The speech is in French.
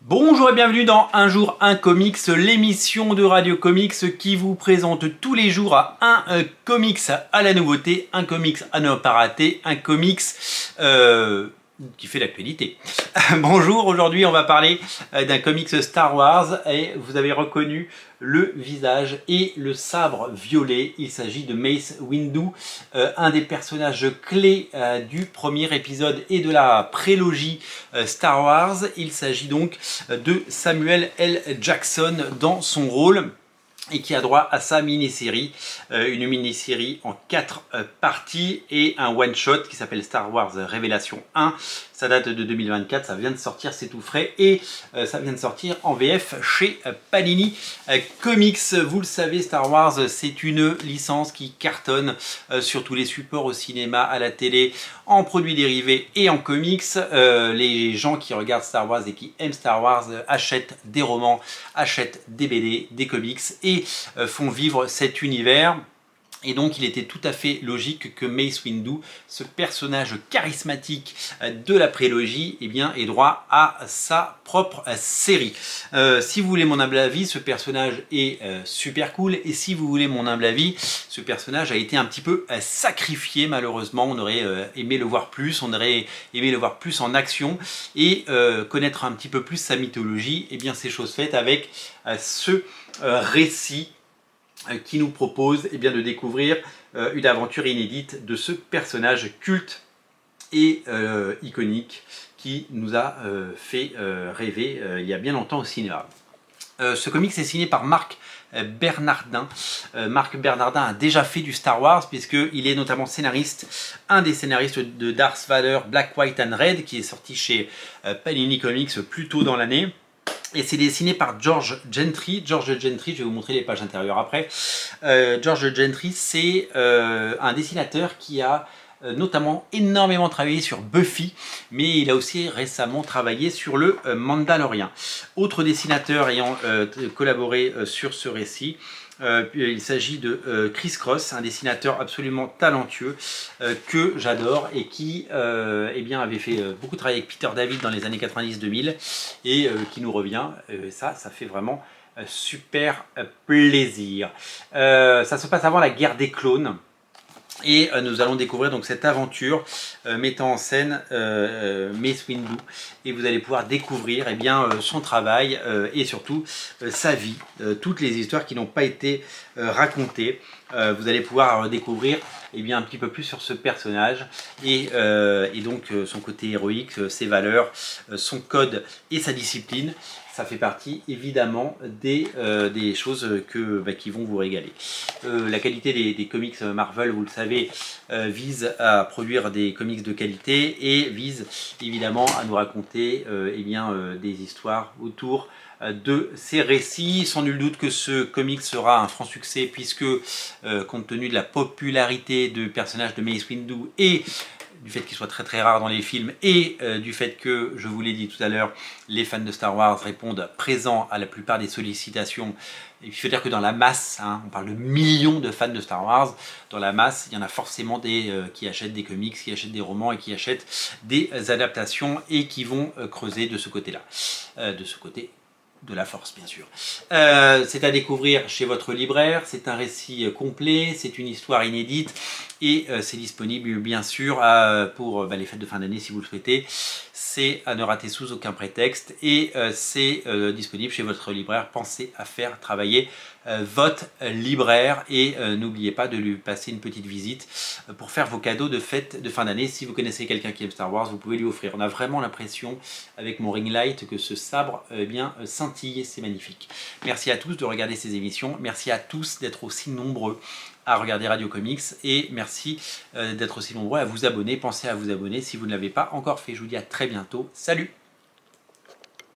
Bonjour et bienvenue dans Un jour un comics, l'émission de Radio Comics qui vous présente tous les jours un comics à la nouveauté, un comics à ne pas rater, un comics qui fait l'actualité. Bonjour, aujourd'hui on va parler d'un comics Star Wars et vous avez reconnu le visage et le sabre violet. Il s'agit de Mace Windu, un des personnages clés du premier épisode et de la prélogie Star Wars. Il s'agit donc de Samuel L. Jackson dans son rôle et qui a droit à sa mini-série, une mini-série en 4 parties et un one-shot qui s'appelle Star Wars Révélation 1. Ça date de 2024, ça vient de sortir, c'est tout frais et ça vient de sortir en VF chez Panini Comics. Vous le savez, Star Wars, c'est une licence qui cartonne sur tous les supports, au cinéma, à la télé, en produits dérivés et en comics. Les gens qui regardent Star Wars et qui aiment Star Wars achètent des romans, achètent des BD, des comics et font vivre cet univers. Et donc il était tout à fait logique que Mace Windu, ce personnage charismatique de la prélogie, eh bien, ait droit à sa propre série. Si vous voulez mon humble avis, ce personnage est super cool. Et si vous voulez mon humble avis, ce personnage a été un petit peu sacrifié malheureusement. On aurait aimé le voir plus, on aurait aimé le voir plus en action et connaître un petit peu plus sa mythologie. Et bien c'est chose faite avec ce récit qui nous propose bien, de découvrir une aventure inédite de ce personnage culte et iconique qui nous a fait rêver il y a bien longtemps au cinéma. Ce comics est signé par Marc Bernardin. Marc Bernardin a déjà fait du Star Wars puisqu'il est notamment scénariste, un des scénaristes de Darth Vader Black, White and Red qui est sorti chez Panini Comics plus tôt dans l'année. Et c'est dessiné par George Gentry. George Gentry, je vais vous montrer les pages intérieures après. George Gentry, c'est un dessinateur qui a notamment énormément travaillé sur Buffy, mais il a aussi récemment travaillé sur le Mandalorian. Autre dessinateur ayant collaboré sur ce récit, il s'agit de Chris Cross, un dessinateur absolument talentueux que j'adore et qui eh bien, avait fait beaucoup de travail avec Peter David dans les années 90-2000 et qui nous revient. Ça fait vraiment super plaisir. Ça se passe avant la guerre des clones. Et nous allons découvrir donc cette aventure mettant en scène Mace Windu et vous allez pouvoir découvrir eh bien, son travail et surtout sa vie, toutes les histoires qui n'ont pas été racontées. Vous allez pouvoir découvrir eh bien, un petit peu plus sur ce personnage et donc son côté héroïque, ses valeurs, son code et sa discipline. Ça fait partie évidemment des choses qui vont vous régaler. La qualité des comics Marvel, vous le savez, vise à produire des comics de qualité et vise évidemment à nous raconter eh bien, des histoires autour de ces récits. Sans nul doute que ce comic sera un franc succès puisque compte tenu de la popularité du personnage de Mace Windu et du fait qu'il soit très très rare dans les films et du fait que, je vous l'ai dit tout à l'heure, les fans de Star Wars répondent présents à la plupart des sollicitations. Et il faut dire que dans la masse, hein, on parle de millions de fans de Star Wars, dans la masse, il y en a forcément des qui achètent des comics, qui achètent des romans et qui achètent des adaptations et qui vont creuser de ce côté-là, de ce côté de la force bien sûr. C'est à découvrir chez votre libraire, c'est un récit complet, c'est une histoire inédite et c'est disponible bien sûr pour les fêtes de fin d'année si vous le souhaitez. C'est à ne rater sous aucun prétexte et c'est disponible chez votre libraire. Pensez à faire travailler votre libraire et n'oubliez pas de lui passer une petite visite pour faire vos cadeaux de fête de fin d'année. Si vous connaissez quelqu'un qui aime Star Wars, vous pouvez lui offrir. On a vraiment l'impression avec mon ring light que ce sabre bien scintille, c'est magnifique. Merci à tous de regarder ces émissions, merci à tous d'être aussi nombreux à regarder Radio Comics et merci d'être aussi nombreux à vous abonner. Pensez à vous abonner si vous ne l'avez pas encore fait. Je vous dis à très bientôt. Salut!